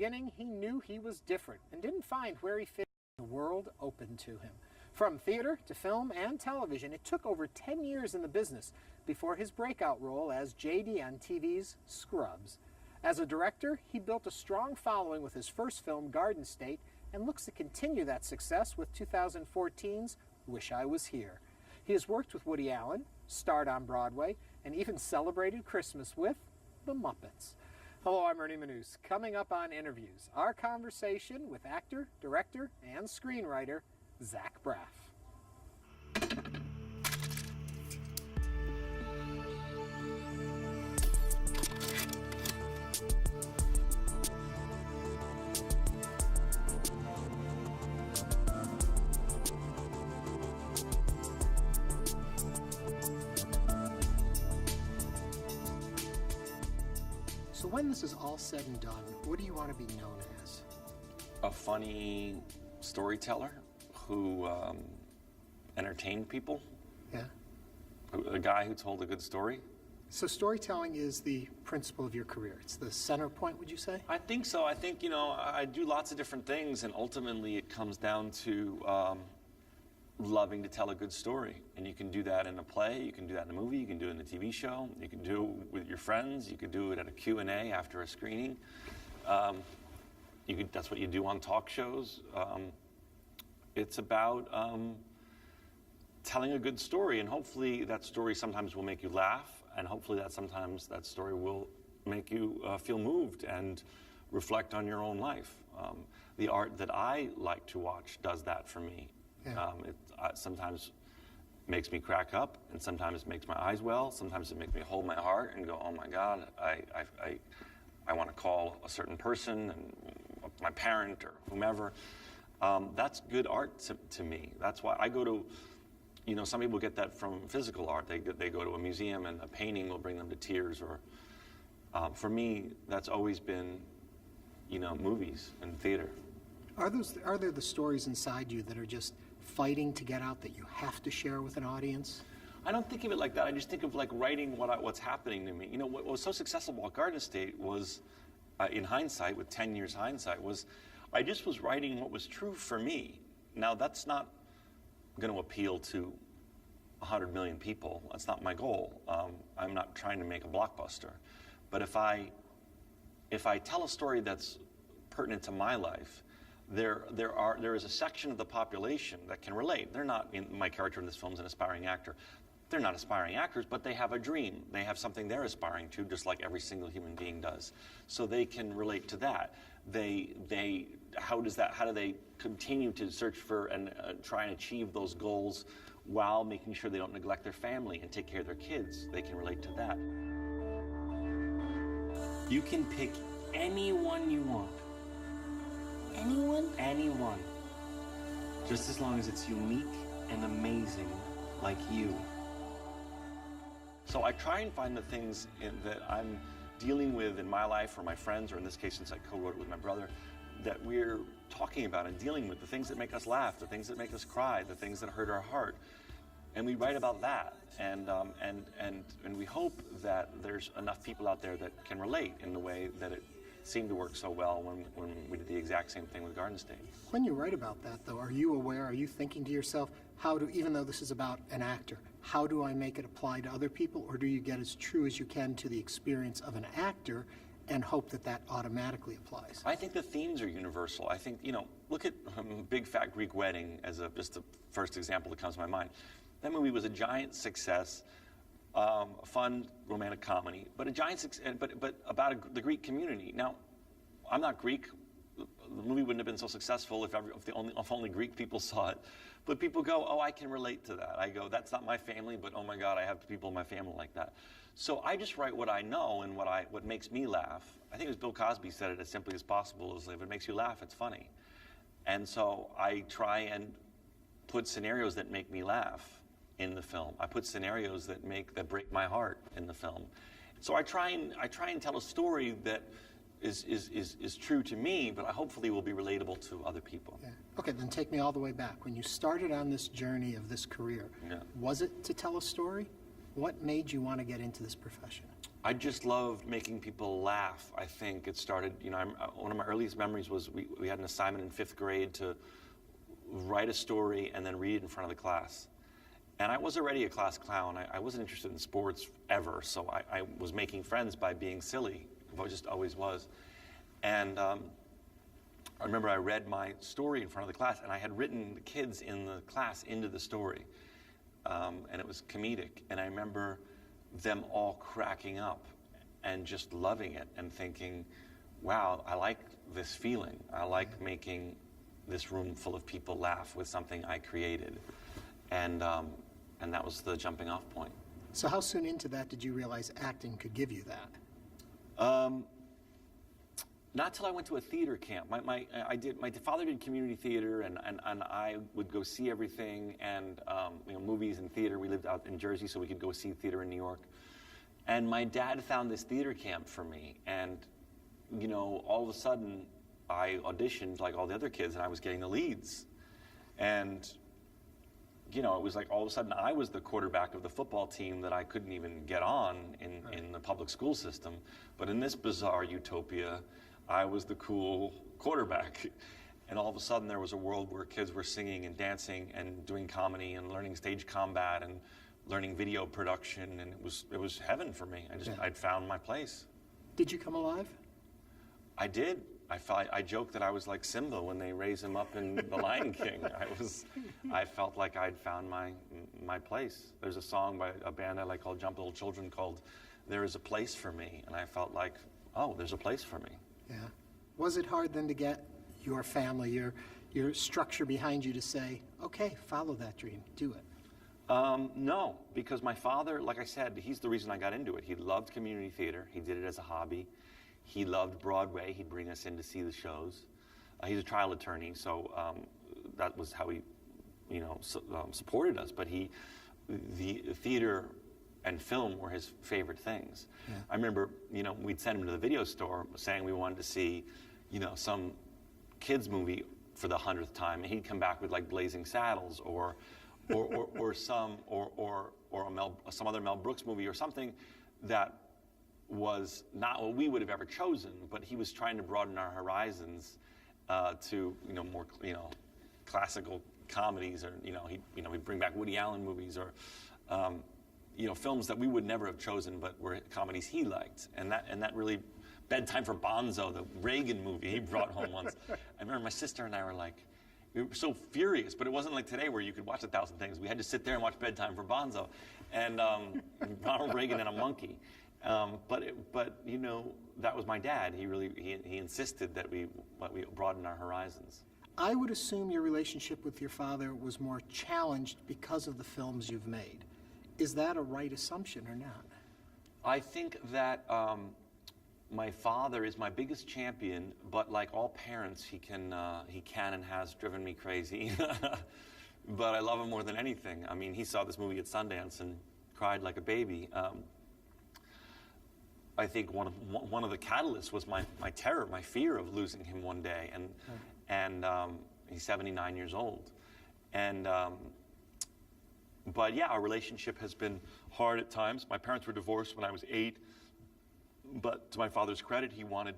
beginning, he knew he was different and didn't find where he fit in the world open to him. From theater to film and television, it took over 10 years in the business before his breakout role as JD on TV's Scrubs. As a director, he built a strong following with his first film, Garden State, and looks to continue that success with 2014's Wish I Was Here. He has worked with Woody Allen, starred on Broadway, and even celebrated Christmas with The Muppets. Hello, I'm Ernie Manouse. Coming up on Interviews, our conversation with actor, director, and screenwriter Zack Braff. So when this is all said and done, what do you want to be known as? A funny storyteller who entertained people. Yeah. A guy who told a good story. So storytelling is the principle of your career. It's the center point, would you say? I think so. I think, I do lots of different things, and ultimately it comes down to loving to tell a good story. And you can do that in a play, you can do that in a movie, you can do it in a TV show, you can do it with your friends, you can do it at a Q&A after a screening. That's what you do on talk shows. It's about telling a good story, and hopefully that story sometimes will make you laugh, and hopefully sometimes that story will make you feel moved and reflect on your own life. The art that I like to watch does that for me. Yeah. It sometimes makes me crack up, and sometimes it makes my eyes well. Sometimes it makes me hold my heart and go, oh my God, I want to call a certain person, and my parent or whomever. That's good art to me. That's why I go to, some people get that from physical art. They go to a museum and a painting will bring them to tears. Or for me, that's always been, movies and theater. Are there the stories inside you that are just fighting to get out that you have to share with an audience? I don't think of it like that. I just think of like writing what's happening to me. What was so successful about Garden State was, in hindsight, with 10 years hindsight, was I just was writing what was true for me. Now, that's not going to appeal to 100 million people. That's not my goal. I'm not trying to make a blockbuster. But if I tell a story that's pertinent to my life, there is a section of the population that can relate. They're not, my character in this film is an aspiring actor. They're not aspiring actors, but they have a dream. They have something they're aspiring to, just like every single human being does. So they can relate to that. How do they continue to search for and try and achieve those goals while making sure they don't neglect their family and take care of their kids? They can relate to that. You can pick anyone you want. Anyone? Anyone. Just as long as it's unique and amazing, like you. So I try and find the things that I'm dealing with in my life, or my friends, or in this case, since I co-wrote it with my brother, that we're talking about and dealing with, the things that make us laugh, the things that make us cry, the things that hurt our heart. And we write about that, and we hope that there's enough people out there that can relate in the way that it seemed to work so well when we did the exact same thing with Garden State. When you write about that, though, are you thinking to yourself, even though this is about an actor, how do I make it apply to other people, or do you get as true as you can to the experience of an actor and hope that automatically applies? I think the themes are universal. I think, look at Big Fat Greek Wedding as just the first example that comes to my mind. That movie was a giant success, a fun romantic comedy, but a giant success, but about the Greek community. Now, I'm not Greek. The movie wouldn't have been so successful if only Greek people saw it. But people go, oh, I can relate to that. I go, that's not my family, but oh my God, I have people in my family like that. So I just write what I know and what makes me laugh. I think it was Bill Cosby said it as simply as possible, is if it makes you laugh, it's funny. And so I try and put scenarios that make me laugh in the film. I put scenarios that break my heart in the film. So I try and tell a story that is true to me, but hopefully will be relatable to other people. Yeah. Okay, then take me all the way back. When you started on this journey of this career, yeah. Was it to tell a story? What made you want to get into this profession? I just loved making people laugh. I think it started, one of my earliest memories was we had an assignment in 5th grade to write a story and then read it in front of the class. And I was already a class clown. I wasn't interested in sports ever, so I was making friends by being silly. I just always was. And I remember I read my story in front of the class, and I had written the kids in the class into the story. And it was comedic. And I remember them all cracking up and just loving it and thinking, wow, I like this feeling. I like making this room full of people laugh with something I created. And that was the jumping off point. So how soon into that did you realize acting could give you that? Not till I went to a theater camp. My father did community theater, and I would go see everything, and movies and theater. We lived out in Jersey, so we could go see theater in New York. And my dad found this theater camp for me, and all of a sudden, I auditioned like all the other kids, and I was getting the leads. And it was like all of a sudden I was the quarterback of the football team that I couldn't even get on in the public school system. But in this bizarre utopia, I was the cool quarterback. And all of a sudden there was a world where kids were singing and dancing and doing comedy and learning stage combat and learning video production, and it was heaven for me. I'd found my place. Did you come alive? I did. I joked that I was like Simba when they raise him up in The Lion King. I felt like I'd found my place. There's a song by a band I like called Jump Little Children called There Is a Place for Me, and I felt like, oh, there's a place for me. Yeah. Was it hard then to get your family, your structure behind you to say, okay, follow that dream, do it? No, because my father, like I said, he's the reason I got into it. He loved community theater. He did it as a hobby. He loved Broadway. He'd bring us in to see the shows. He's a trial attorney, so that was how he, supported us. But the theater and film were his favorite things. Yeah. I remember, we'd send him to the video store saying we wanted to see, some kids movie for the 100th time, and he'd come back with like Blazing Saddles or some other Mel Brooks movie or something that was not what we would have ever chosen, but he was trying to broaden our horizons to more classical comedies, or he'd bring back Woody Allen movies, or films that we would never have chosen, but were comedies he liked, and that really. Bedtime for Bonzo, the Reagan movie he brought home once. I remember my sister and I were like, we were so furious, but it wasn't like today where you could watch 1,000 things. We had to sit there and watch Bedtime for Bonzo, and Ronald Reagan and a monkey. But that was my dad. He insisted that we broaden our horizons. I would assume your relationship with your father was more challenged because of the films you've made. Is that a right assumption or not? I think that my father is my biggest champion, but like all parents, he can and has driven me crazy. But I love him more than anything. I mean, he saw this movie at Sundance and cried like a baby. I think one of the catalysts was my terror, my fear of losing him one day, and he's 79 years old, but yeah, our relationship has been hard at times. My parents were divorced when I was 8, but to my father's credit, he wanted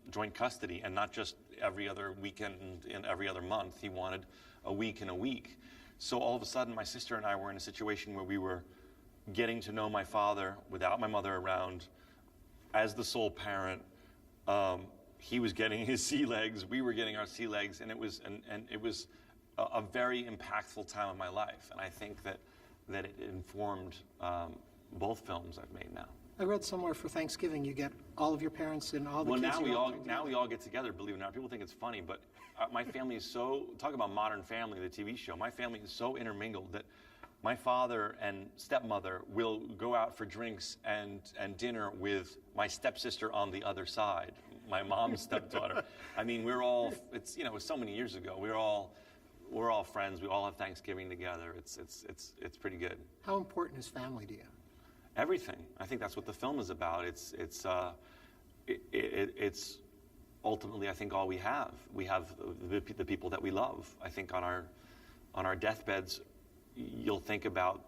joint custody, and not just every other weekend and every other month. He wanted a week and a week. So all of a sudden, my sister and I were in a situation where we were getting to know my father without my mother around, as the sole parent. He was getting his sea legs, we were getting our sea legs, and it was a very impactful time of my life. And I think that it informed both films I've made now. I read somewhere for Thanksgiving you get all of your parents and all the kids. Well, now we all get together, believe it or not. People think it's funny, but my family is so, talk about Modern Family, the TV show. My family is so intermingled that my father and stepmother will go out for drinks and dinner with my stepsister on the other side, my mom's stepdaughter. I mean, it's so many years ago. We're all friends. We all have Thanksgiving together. It's pretty good. How important is family to you? Everything. I think that's what the film is about. It's ultimately, I think, all we have. We have the people that we love. I think on our deathbeds, you'll think about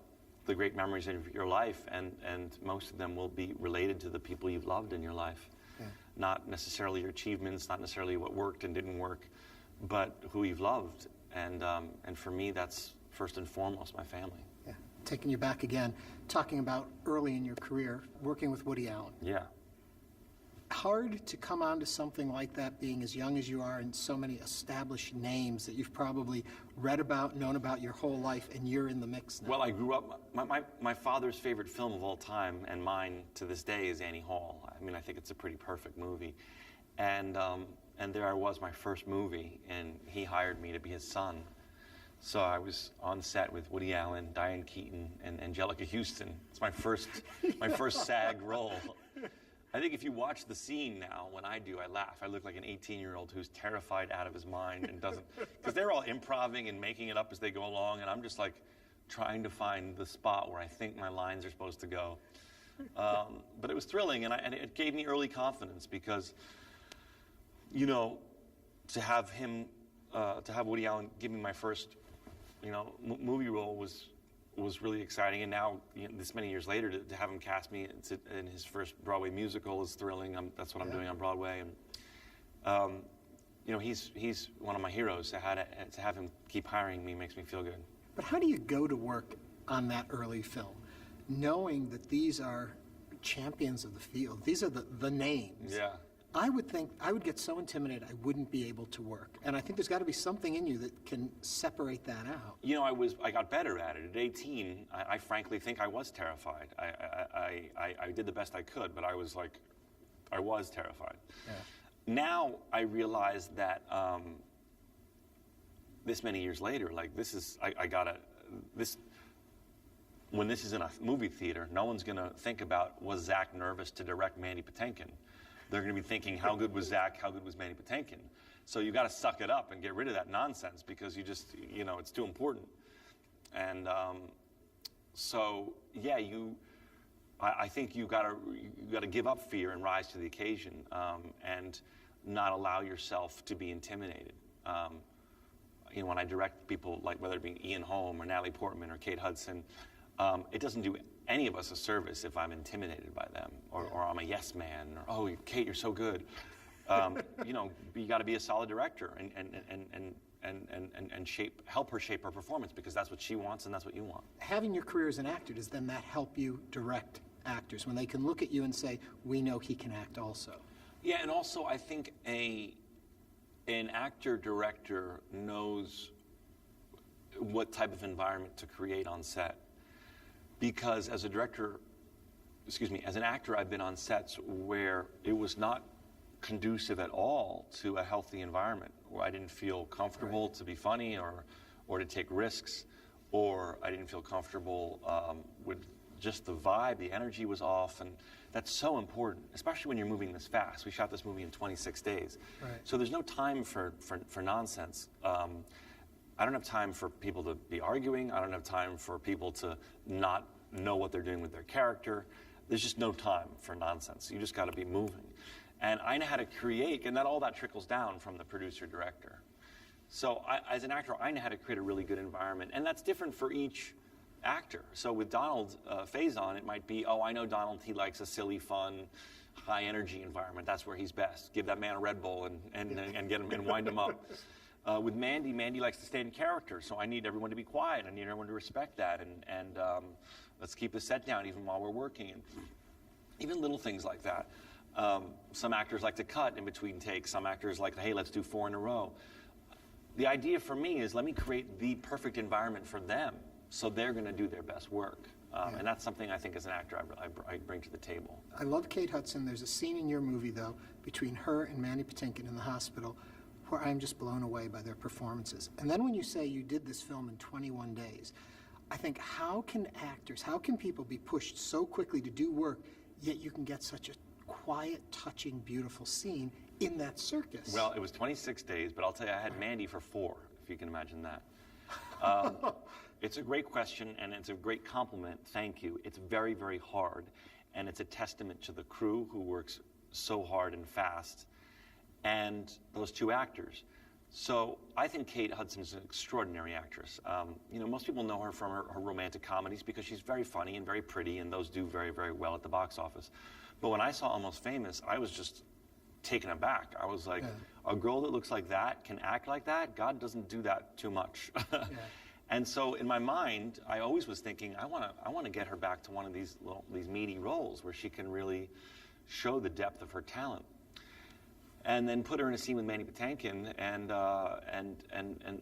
the great memories of your life, and most of them will be related to the people you've loved in your life. Yeah. Not necessarily your achievements, not necessarily what worked and didn't work, but who you've loved. And for me, that's first and foremost my family. Yeah. Taking you back again, talking about early in your career, working with Woody Allen. Yeah. Hard to come onto something like that being as young as you are and so many established names that you've probably read about, known about your whole life, and you're in the mix now. Well, I grew up, my father's favorite film of all time, and mine to this day, is Annie Hall. I mean, I think it's a pretty perfect movie. And there I was, my first movie, and he hired me to be his son. So I was on set with Woody Allen, Diane Keaton, and Angelica Houston. It's my first SAG role. I think if you watch the scene now, when I do, I laugh. I look like an 18-year-old who's terrified out of his mind and doesn't, because they're all improvising and making it up as they go along, and I'm just like trying to find the spot where I think my lines are supposed to go. But it was thrilling, and it gave me early confidence, because, you know, to have Woody Allen give me my first, you know, movie role was really exciting, and now, you know, this many years later, to have him cast me in his first Broadway musical is thrilling. That's what I'm doing on Broadway, and you know, he's one of my heroes. To have him keep hiring me makes me feel good. But how do you go to work on that early film, knowing that these are champions of the field? These are the names. Yeah. I would think I would get so intimidated I wouldn't be able to work. And I think there's got to be something in you that can separate that out. You know, I got better at it. At 18, I frankly think I was terrified. I did the best I could, but I was terrified. Yeah. Now I realize that this many years later, like, this is, when this is in a movie theater, no one's going to think about, was Zack nervous to direct Mandy Patinkin? They're going to be thinking, how good was Zack? How good was Mandy Patinkin? So you got to suck it up and get rid of that nonsense, because you just, you know, it's too important. And so, yeah, I think you got to give up fear and rise to the occasion, and not allow yourself to be intimidated. You know, when I direct people, like whether it be Ian Holm or Natalie Portman or Kate Hudson, it doesn't do any of us a service if I'm intimidated by them, or I'm a yes man, or, oh, Kate, you're so good. You know, you got to be a solid director and help her shape her performance, because that's what she wants and that's what you want. Having your career as an actor, does then that help you direct actors when they can look at you and say, we know he can act also? Yeah, and also I think an actor-director knows what type of environment to create on set. Because as an actor, I've been on sets where it was not conducive at all to a healthy environment, where I didn't feel comfortable to be funny or to take risks, or I didn't feel comfortable with just the vibe. The energy was off, and that's so important, especially when you're moving this fast. We shot this movie in 26 days. Right. So there's no time for nonsense. I don't have time for people to be arguing. I don't have time for people to not know what they're doing with their character. There's just no time for nonsense. You just got to be moving. And I know how to create, and all that trickles down from the producer-director. So as an actor, I know how to create a really good environment, and that's different for each actor. So with Donald Faison, it might be, oh, I know Donald, he likes a silly, fun, high-energy environment. That's where he's best. Give that man a Red Bull and get him and wind him up. With Mandy likes to stay in character, so I need everyone to be quiet. I need everyone to respect that, and let's keep the set down even while we're working, and even little things like that. Some actors like to cut in between takes. Some actors like, hey, let's do 4 in a row. The idea for me is, let me create the perfect environment for them, so they're going to do their best work. And that's something I think as an actor I bring to the table. I love Kate Hudson. There's a scene in your movie, though, between her and Mandy Patinkin in the hospital, where I'm just blown away by their performances. And then when you say you did this film in 21 days, I think, how can people be pushed so quickly to do work, yet you can get such a quiet, touching, beautiful scene in that circus? Well, it was 26 days, but I'll tell you, I had Mandy for 4, if you can imagine that. It's a great question, and it's a great compliment. Thank you. It's very, very hard, and it's a testament to the crew who works so hard and fast, and those 2 actors. So I think Kate Hudson's an extraordinary actress. You know, most people know her from her romantic comedies because she's very funny and very pretty, and those do very, very well at the box office. But when I saw Almost Famous, I was just taken aback. I was like, a girl that looks like that can act like that? God doesn't do that too much. And so in my mind, I always was thinking, I want to get her back to one of these meaty roles where she can really show the depth of her talent. And then put her in a scene with Mandy Patinkin, and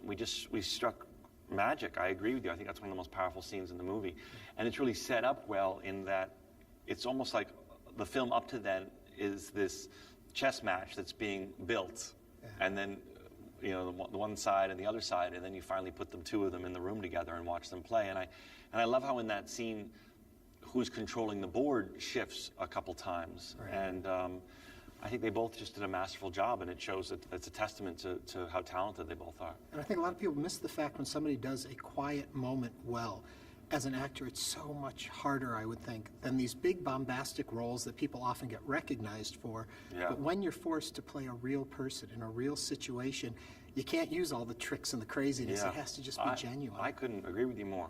we struck magic. I agree with you. I think that's one of the most powerful scenes in the movie, and it's really set up well in that it's almost like the film up to then is this chess match that's being built, and then you know the one side and the other side, and then you finally put two of them in the room together and watch them play. And I love how in that scene, who's controlling the board shifts a couple times, and. I think they both just did a masterful job, and it shows that it's a testament to how talented they both are. And I think a lot of people miss the fact when somebody does a quiet moment well. As an actor, it's so much harder, I would think, than these big bombastic roles that people often get recognized for. But when you're forced to play a real person in a real situation, you can't use all the tricks and the craziness. It has to just be genuine. I couldn't agree with you more.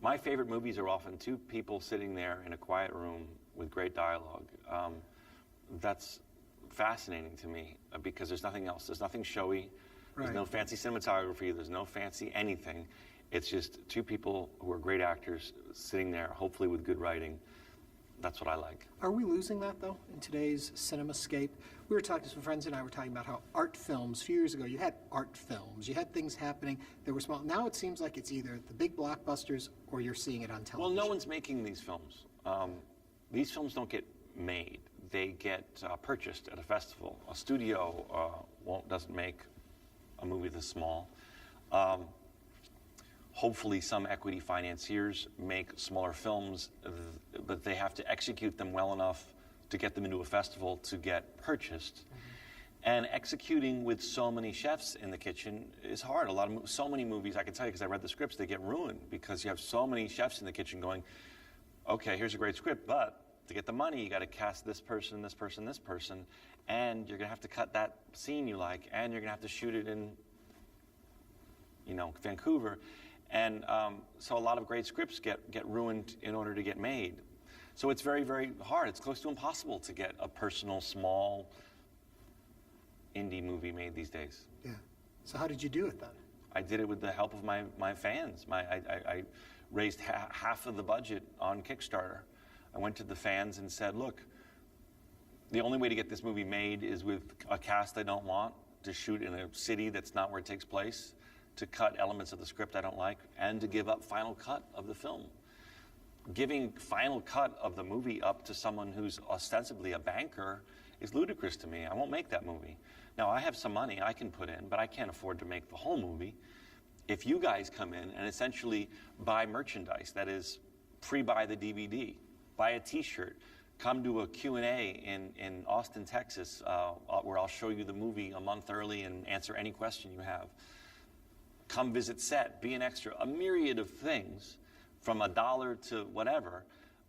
My favorite movies are often two people sitting there in a quiet room with great dialogue. That's fascinating to me because there's nothing else. There's nothing showy. There's no fancy cinematography. There's no fancy anything. It's just two people who are great actors sitting there, hopefully with good writing. That's what I like. Are we losing that, though, in today's cinemascape? We were talking to some friends, and I were talking about how art films, a few years ago, you had art films. You had things happening that were small. Now it seems like it's either the big blockbusters or you're seeing it on television. Well, no one's making these films. These films don't get made. They get purchased at a festival. A studio doesn't make a movie this small. Hopefully some equity financiers make smaller films, but they have to execute them well enough to get them into a festival to get purchased. And executing with so many chefs in the kitchen is hard. So many movies, I can tell you because I read the scripts, they get ruined because you have so many chefs in the kitchen going, okay, here's a great script, but to get the money, you got to cast this person, this person, this person, and you're going to have to cut that scene you like, and you're going to have to shoot it in, you know, Vancouver. And so a lot of great scripts get ruined in order to get made. So it's very, very hard. It's close to impossible to get a personal, small, indie movie made these days. Yeah. So how did you do it then? I did it with the help of my fans. I raised half of the budget on Kickstarter. I went to the fans and said, look, the only way to get this movie made is with a cast I don't want, to shoot in a city that's not where it takes place, to cut elements of the script I don't like, and to give up final cut of the film. Giving final cut of the movie up to someone who's ostensibly a banker is ludicrous to me. I won't make that movie. Now, I have some money I can put in, but I can't afford to make the whole movie. If you guys come in and essentially buy merchandise, that is, pre-buy the DVD, buy a t-shirt, come to a Q&A in Austin, Texas, where I'll show you the movie a month early and answer any question you have. Come visit set, be an extra, a myriad of things, from $1 to whatever.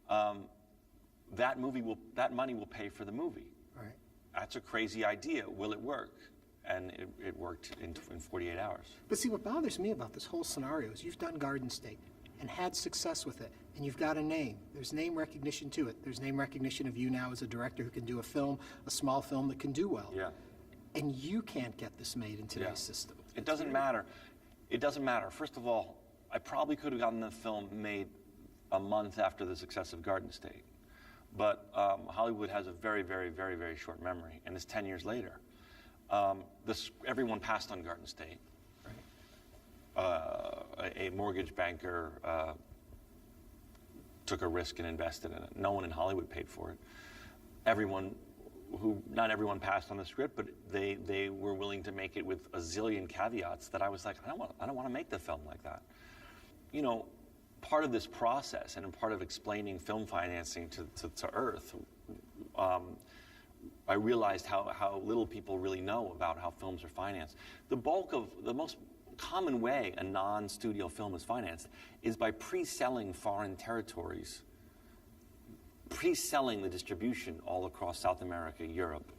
That money will pay for the movie. Right. That's a crazy idea. Will it work? And it worked in 48 hours. But see, what bothers me about this whole scenario is you've done Garden State and had success with it, and you've got a name. There's name recognition to it. There's name recognition of you now as a director who can do a small film that can do well. Yeah. And you can't get this made in today's system. It doesn't matter. It doesn't matter. First of all, I probably could have gotten the film made a month after the success of Garden State. But Hollywood has a very, very, very, very short memory, and it's 10 years later. Everyone passed on Garden State. A mortgage banker took a risk and invested in it. No one in Hollywood paid for it. Not everyone passed on the script, but they were willing to make it with a zillion caveats that I was like, I don't want to make the film like that. You know, part of this process and part of explaining film financing to Earth, I realized how little people really know about how films are financed. The most common way a non-studio film is financed is by pre-selling foreign territories, pre-selling the distribution all across South America, Europe,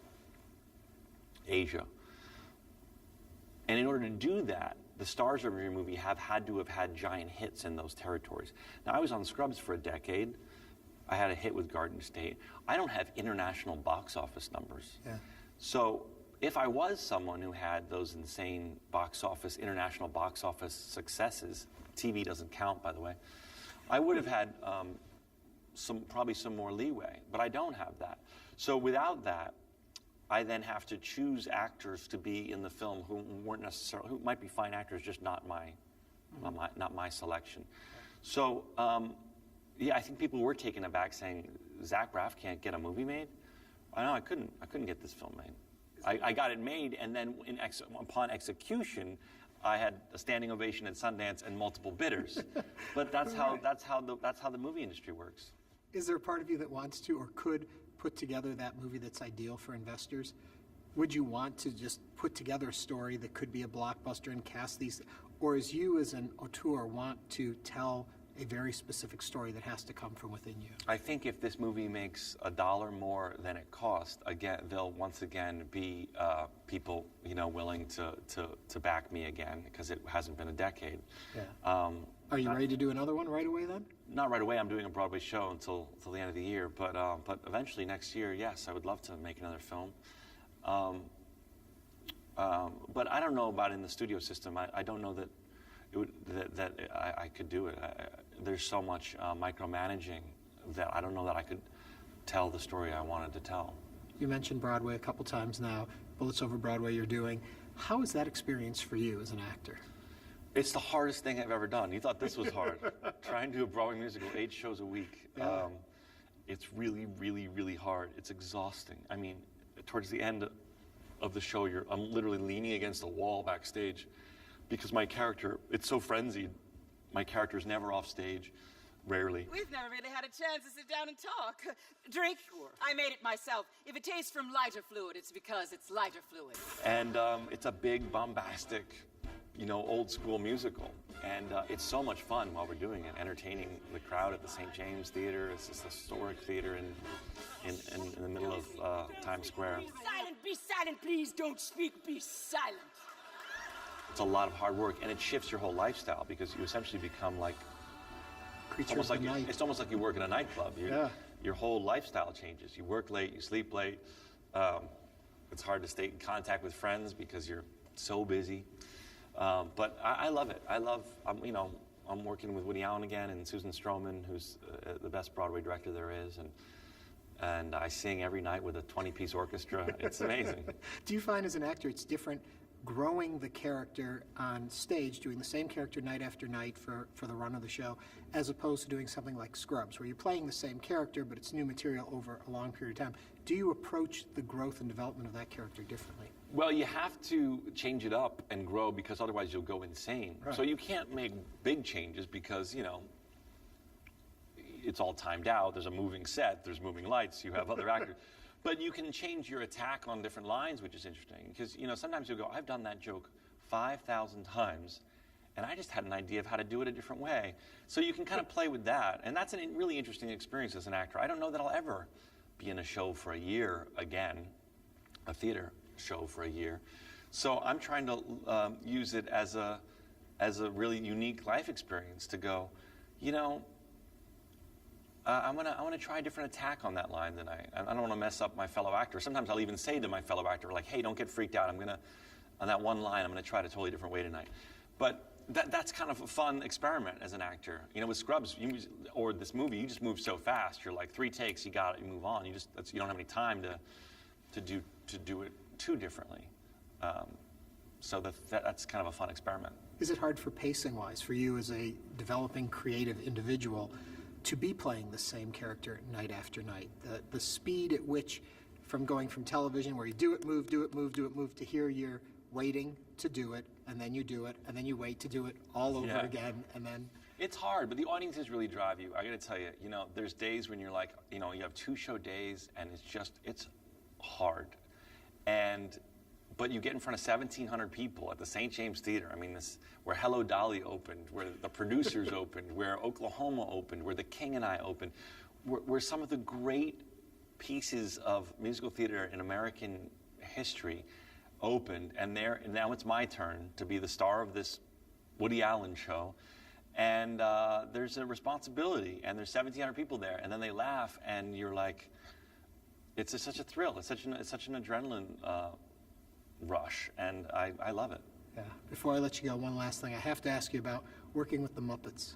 Asia. And in order to do that, the stars of your movie have had to have had giant hits in those territories. Now, I was on Scrubs for a decade. I had a hit with Garden State. I don't have international box office numbers. Yeah. So if I was someone who had those insane international box office successes, TV doesn't count, by the way, I would have had probably some more leeway, but I don't have that. So without that, I then have to choose actors to be in the film who might be fine actors, just not my selection. So yeah, I think people were taken aback saying, Zack Braff can't get a movie made. I know I couldn't get this film made. I got it made, and then upon execution, I had a standing ovation at Sundance and multiple bidders. But that's how the movie industry works. Is there a part of you that wants to or could put together that movie that's ideal for investors? Would you want to just put together a story that could be a blockbuster and cast these, or as you as an auteur want to tell a very specific story that has to come from within you? I think if this movie makes $1 more than it cost, again, there'll once again be people, willing to back me again, because it hasn't been a decade. Yeah. Are you ready to do another one right away then? Not right away. I'm doing a Broadway show until the end of the year, but eventually next year, yes, I would love to make another film. But I don't know about in the studio system. I don't know that I could do it. There's so much micromanaging that I don't know that I could tell the story I wanted to tell. You mentioned Broadway a couple times now. Bullets Over Broadway you're doing. How is that experience for you as an actor? It's the hardest thing I've ever done. You thought this was hard. Trying to do a Broadway musical 8 shows a week. Yeah. It's really, really, really hard. It's exhausting. I mean, towards the end of the show, I'm literally leaning against a wall backstage because my character, it's so frenzied. My character's never off stage, rarely. We've never really had a chance to sit down and talk. Drink? Sure. I made it myself. If it tastes from lighter fluid, it's because it's lighter fluid. And it's a big, bombastic, old school musical. And it's so much fun while we're doing it, entertaining the crowd at the St. James Theater. It's this historic theater in the middle of Times Square. Be silent, please don't speak, be silent. It's a lot of hard work, and it shifts your whole lifestyle because you essentially become like Creatures of the night. It's almost like you work in a nightclub. Your whole lifestyle changes. You work late, you sleep late. It's hard to stay in contact with friends because you're so busy. But I love it. I'm working with Woody Allen again and Susan Stroman, who's the best Broadway director there is, and I sing every night with a 20-piece orchestra. It's amazing. Do you find as an actor it's different growing the character on stage, doing the same character night after night for the run of the show, as opposed to doing something like Scrubs, where you're playing the same character, but it's new material over a long period of time? Do you approach the growth and development of that character differently? Well, you have to change it up and grow because otherwise you'll go insane. Right. So you can't make big changes because, it's all timed out. There's a moving set, there's moving lights, you have other actors. But you can change your attack on different lines, which is interesting. Because, sometimes you'll go, I've done that joke 5,000 times, and I just had an idea of how to do it a different way. So you can kind of play with that. And that's a really interesting experience as an actor. I don't know that I'll ever be in a show for a year again, a theater show for a year. So I'm trying to use it as a really unique life experience to go, I'm gonna try a different attack on that line tonight. I don't want to mess up my fellow actor. Sometimes I'll even say to my fellow actor, like, "Hey, don't get freaked out. On that one line, I'm gonna try it a totally different way tonight." But that's kind of a fun experiment as an actor. With Scrubs or this movie, you just move so fast. You're like 3 takes, you got it, you move on. You don't have any time to do it too differently. So that's kind of a fun experiment. Is it hard for pacing-wise for you as a developing creative individual to be playing the same character night after night? The speed at which, from going from television where you do it, move, to here you're waiting to do it, and then you do it, and then you wait to do it all over again, and then... It's hard, but the audiences really drive you. I gotta tell you, there's days when you're like, you have 2-show days, and it's hard. But you get in front of 1,700 people at the St. James Theater. I mean, where Hello Dolly opened, where the producers opened, where Oklahoma opened, where The King and I opened, where some of the great pieces of musical theater in American history opened, and now it's my turn to be the star of this Woody Allen show, and there's a responsibility, and there's 1,700 people there, and then they laugh, and you're like, it's such a thrill. It's such an adrenaline rush, and I love it. Yeah. Before I let you go, one last thing. I have to ask you about working with the Muppets.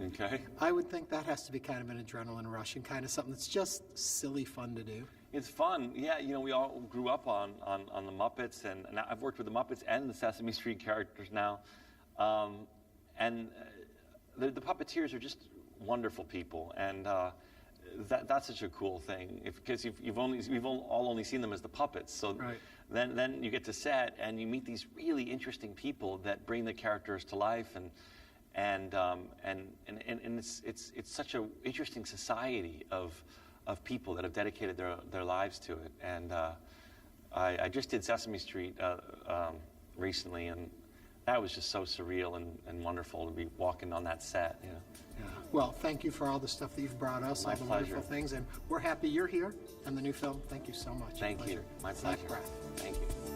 Okay. I would think that has to be kind of an adrenaline rush and kind of something that's just silly fun to do. It's fun. Yeah, you know, we all grew up on the Muppets, and I've worked with the Muppets and the Sesame Street characters now. And the puppeteers are just wonderful people, and that's such a cool thing. Because we've all only seen them as the puppets. So right. then you get to set, and you meet these really interesting people that bring the characters to life, and it's such an interesting society of people that have dedicated their lives to it. And I just did Sesame Street recently, and that was just so surreal and wonderful to be walking on that set. You know? Yeah. Well, thank you for all the stuff that you've brought us, My all the pleasure. wonderful things, and we're happy you're here and the new film. Thank you so much. Thank you. My pleasure. Zack Braff. Thank you.